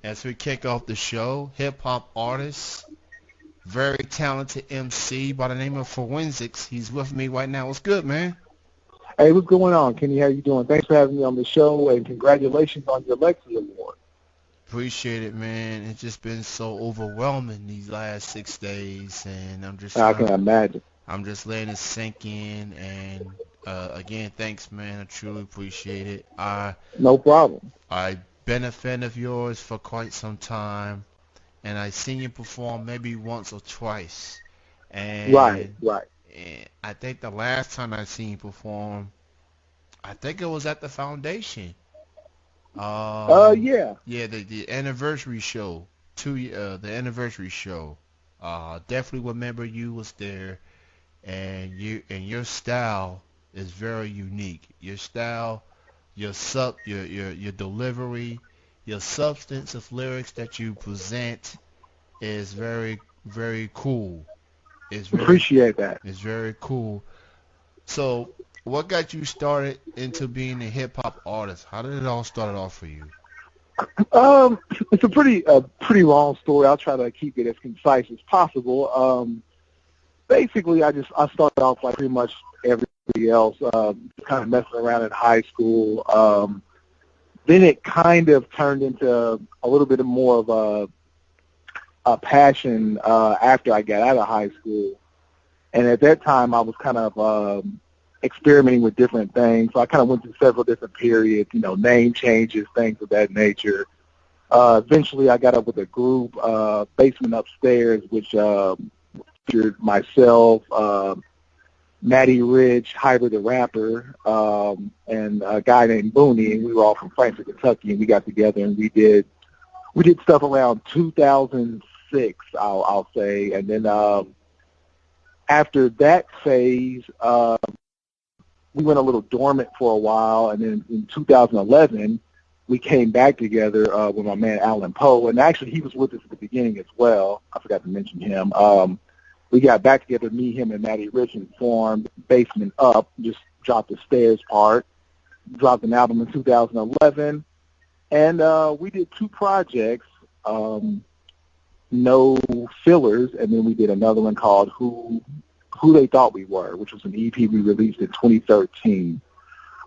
as we kick off the show. Hip hop artist, very talented MC by the name of Phorensicz. He's with me right now. What's good, man? Hey, what's going on, Kenny? How you doing? Thanks for having me on the show, and congratulations on your Lexi Award. Appreciate it, man. It's just been so overwhelming these last 6 days, and I can imagine. I'm just letting it sink in. And again, thanks, man. I truly appreciate it. No problem. I've been a fan of yours for quite some time, and I seen you perform maybe once or twice. Right, And, right. and I think the last time I seen you perform, I think it was at the foundation. Yeah. Yeah, the anniversary show, the anniversary show. Definitely remember you was there, and your style is very unique. Your style, your delivery, your substance of lyrics that you present is very cool. It's very Appreciate that. it's very cool. So, what got you started into being a hip hop artist? How did it all start off for you? Um, it's a pretty long story. I'll try to keep it as concise as possible. Basically, I started off like pretty much everybody else, kind of messing around in high school. Then it kind of turned into a little bit more of a passion after I got out of high school. And at that time, I was kind of experimenting with different things. So I kind of went through several different periods, name changes, things of that nature. Eventually, I got up with a group, Basement Upstairs, which featured myself, Matty Rich, Hybrid the Rapper, and a guy named Booney, and we were all from Frankfort, Kentucky, and we got together and we did stuff around 2006, I'll say, and then after that phase, we went a little dormant for a while, and then in 2011, we came back together with my man Alan Poe, and actually he was with us at the beginning as well. I forgot to mention him. We got back together, me, him, and Matty Rich, and formed Basement Up, just dropped the Stairs part, dropped an album in 2011, and we did two projects, No Fillers, and then we did another one called Who They Thought We Were, which was an EP we released in 2013.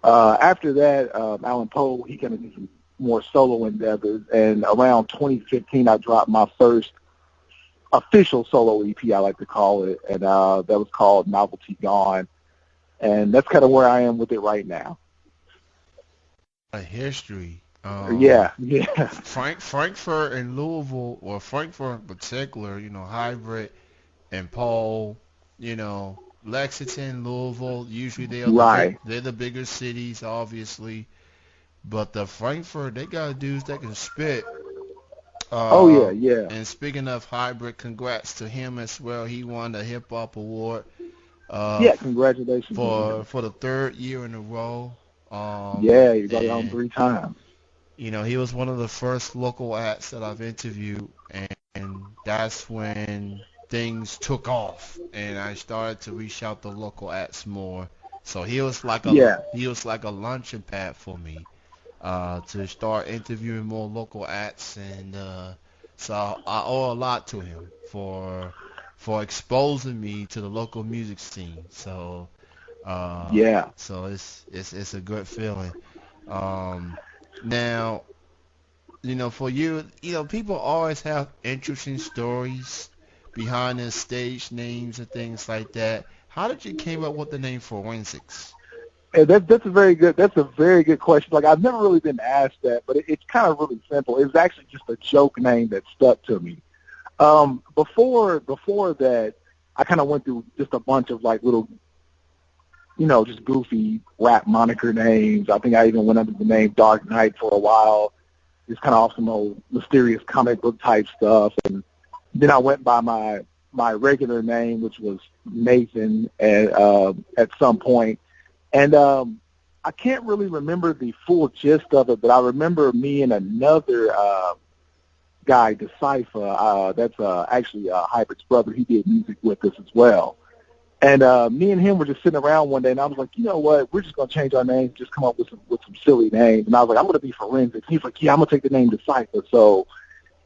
After that, Alan Poe, he kind of did some more solo endeavors, and around 2015, I dropped my first official solo EP, I like to call it, and that was called Novelty Gone, and that's kind of where I am with it right now. A history. Yeah. Frankfurt and Louisville, or Frankfurt in particular, Hybrid and Paul, Lexington, Louisville, usually Right. they're the bigger cities, obviously. But the Frankfurt, they got dudes that can spit. Oh, yeah. And speaking of Hybrid, congrats to him as well. He won the Hip Hop Award Yeah, congratulations. for the third year in a row. Yeah, you got it on And 3 times. he was one of the first local acts that I've interviewed, and that's when things took off, and I started to reach out to local acts more. So Yeah. he was like a launching pad for me to start interviewing more local acts, and so I owe a lot to him for exposing me to the local music scene. So Yeah. it's a good feeling. Now, for you, people always have interesting stories behind their stage names and things like that. How did you came up with the name Phorensicz? And that's a very good question. Like, I've never really been asked that, but it's kind of really simple. It's actually just a joke name that stuck to me. Before that, I kind of went through just a bunch of like little, just goofy rap moniker names. I think I even went under the name Dark Knight for a while, just kind of off some old mysterious comic book type stuff. And then I went by my regular name, which was Nathan, at some point. And I can't really remember the full gist of it, but I remember me and another guy, Decipher, that's actually Hybrid's brother. He did music with us as well. And me and him were just sitting around one day, and I was like, you know what, we're just going to change our names, just come up with some silly names. And I was like, I'm going to be Phorensicz. He's like, yeah, I'm going to take the name Decipher. So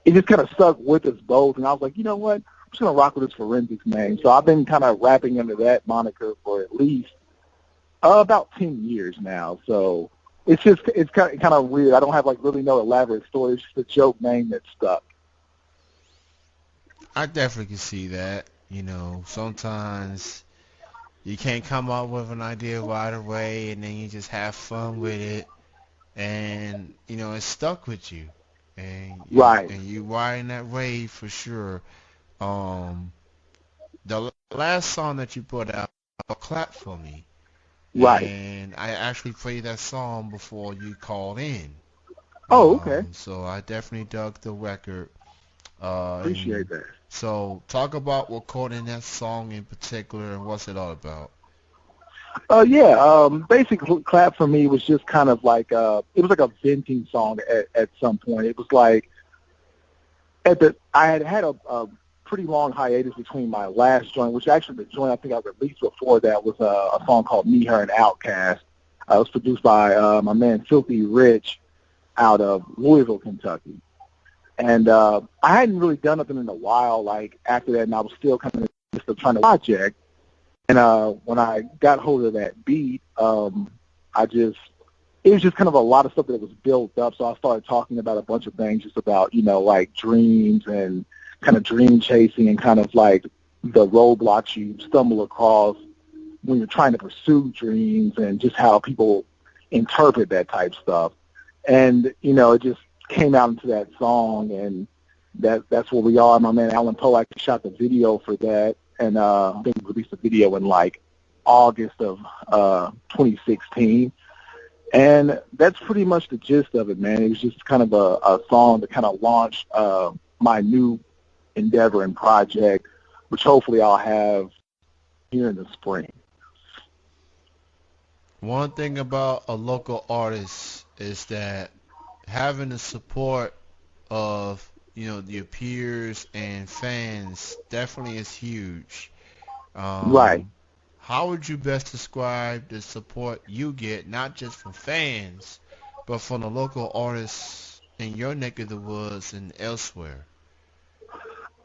it just kind of stuck with us both. And I was like, you know what? I'm just going to rock with this Phorensicz name. So I've been kind of rapping under that moniker for at least about 10 years now. So it's kind of weird. I don't have like really no elaborate story. It's just a joke name that stuck. I definitely can see that. You know, sometimes you can't come up with an idea right away, and then you just have fun with it, and you know, it's stuck with you, Right. and you riding that wave for sure. Um, the last song that you put out, "Clap for Me," Right. and I actually played that song before you called in. Oh, okay. So I definitely dug the record. Appreciate And that. so talk about recording that song in particular and what's it all about. Yeah. Basically, Clap for Me was just kind of like it was like a venting song at some point. It was like I had a pretty long hiatus between my last joint, which actually the joint I think I released before that was a song called Me, Her, and Outcast. It was produced by my man Filthy Rich out of Louisville, Kentucky. And I hadn't really done nothing in a while, like, after that, and I was still kind of just trying to project. And when I got hold of that beat, it was just kind of a lot of stuff that was built up. So I started talking about a bunch of things, just about, like dreams and kind of dream chasing and kind of like the roadblocks you stumble across when you're trying to pursue dreams and just how people interpret that type stuff. And, it just came out into that song, and that's where we are. My man Alan Poe actually shot the video for that, and I think we released the video in like August of 2016. And that's pretty much the gist of it, man. It was just kind of a song that kind of launched my new endeavor and project, which hopefully I'll have here in the spring. One thing about a local artist is that having the support of, your peers and fans definitely is huge. Right. Um, how would you best describe the support you get, not just from fans, but from the local artists in your neck of the woods and elsewhere?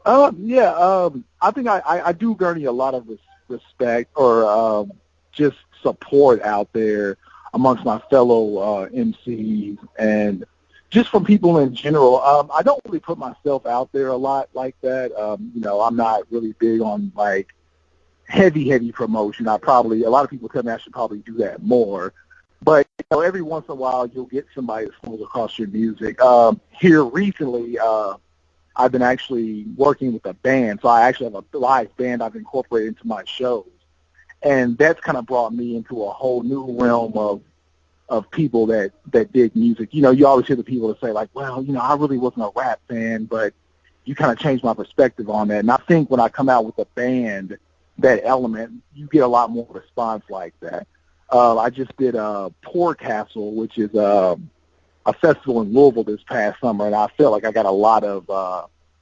Yeah, I think I do garner a lot of respect or just support out there amongst my fellow MCs and just from people in general. I don't really put myself out there a lot like that. I'm not really big on like heavy promotion. A lot of people tell me I should probably do that more. But every once in a while you'll get somebody that stumbles across your music. Here recently, I've been actually working with a band, so I actually have a live band I've incorporated into my shows, and that's kind of brought me into a whole new realm of people that dig music. You always hear the people that say like, well, I really wasn't a rap fan, but you kind of changed my perspective on that. And I think when I come out with a band, that element, you get a lot more response like that. I just did Poor Castle, which is a festival in Louisville this past summer, and I felt like I got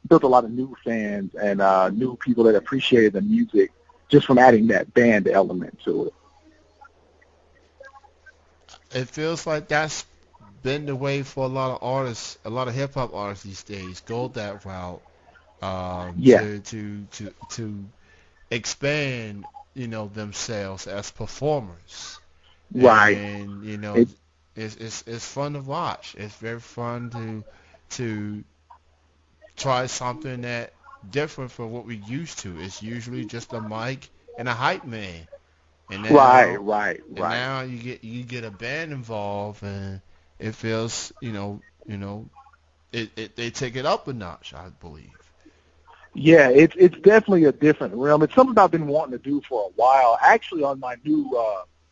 built a lot of new fans and new people that appreciated the music just from adding that band element to it. It feels like that's been the way for a lot of artists, a lot of hip hop artists these days. Go that route, Yeah, to expand, themselves as performers, right. and It, it's fun to watch. It's very fun to try something that different from what we used to. It's usually just a mic and a hype man, and right, now right, and right. now you get a band involved, and it feels they take it up a notch, I believe. Yeah, it's definitely a different realm. It's something I've been wanting to do for a while. Actually, on my new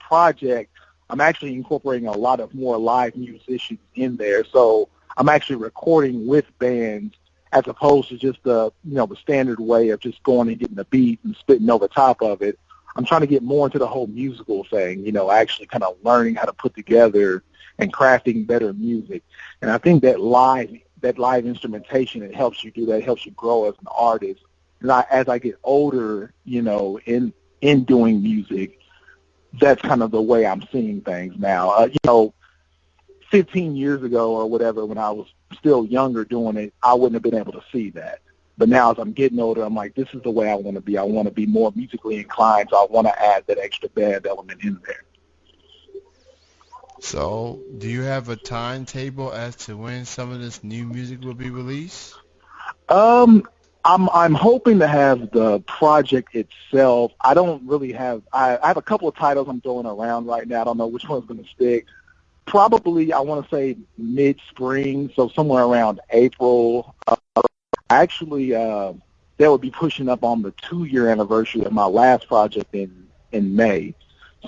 project, I'm actually incorporating a lot of more live musicians in there. So I'm actually recording with bands as opposed to just the standard way of just going and getting the beat and spitting over top of it. I'm trying to get more into the whole musical thing, actually kind of learning how to put together and crafting better music. And I think that live instrumentation, it helps you do that. It helps you grow as an artist. And as I get older, in doing music, that's kind of the way I'm seeing things now. 15 years ago or whatever, when I was still younger doing it, I wouldn't have been able to see that. But now as I'm getting older, I'm like, this is the way I want to be. I want to be more musically inclined, so I want to add that extra band element in there. So, do you have a timetable as to when some of this new music will be released? I'm hoping to have the project itself. I don't really have. I have a couple of titles I'm throwing around right now. I don't know which one's going to stick. Probably I want to say mid-spring, so somewhere around April. Actually, they would be pushing up on the 2-year anniversary of my last project in May.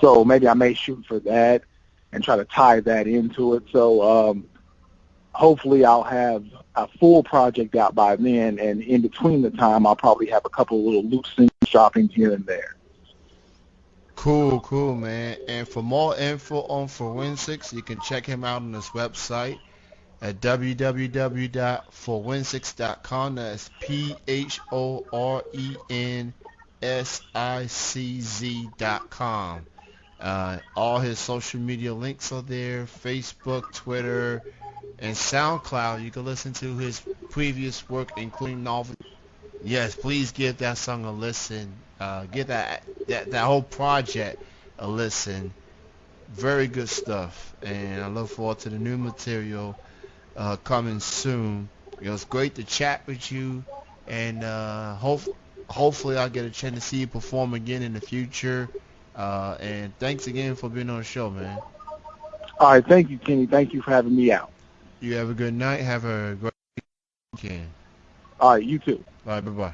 So maybe I may shoot for that and try to tie that into it. So hopefully I'll have a full project out by then, and in between the time I'll probably have a couple of little loose things dropping here and there. Cool, cool, man. And for more info on Phorensicz, you can check him out on his website at www.phorensicz.com. That's PHORENSICZ.com. All his social media links are there: Facebook, Twitter, and SoundCloud. You can listen to his previous work, including novel. Yes, please give that song a listen. Give that whole project a listen. Very good stuff, and I look forward to the new material coming soon. It was great to chat with you, and hopefully I'll get a chance to see you perform again in the future. And thanks again for being on the show, man. All right, thank you, Kenny. Thank you for having me out. You have a good night. Have a great weekend. All right, you too. All right, bye-bye.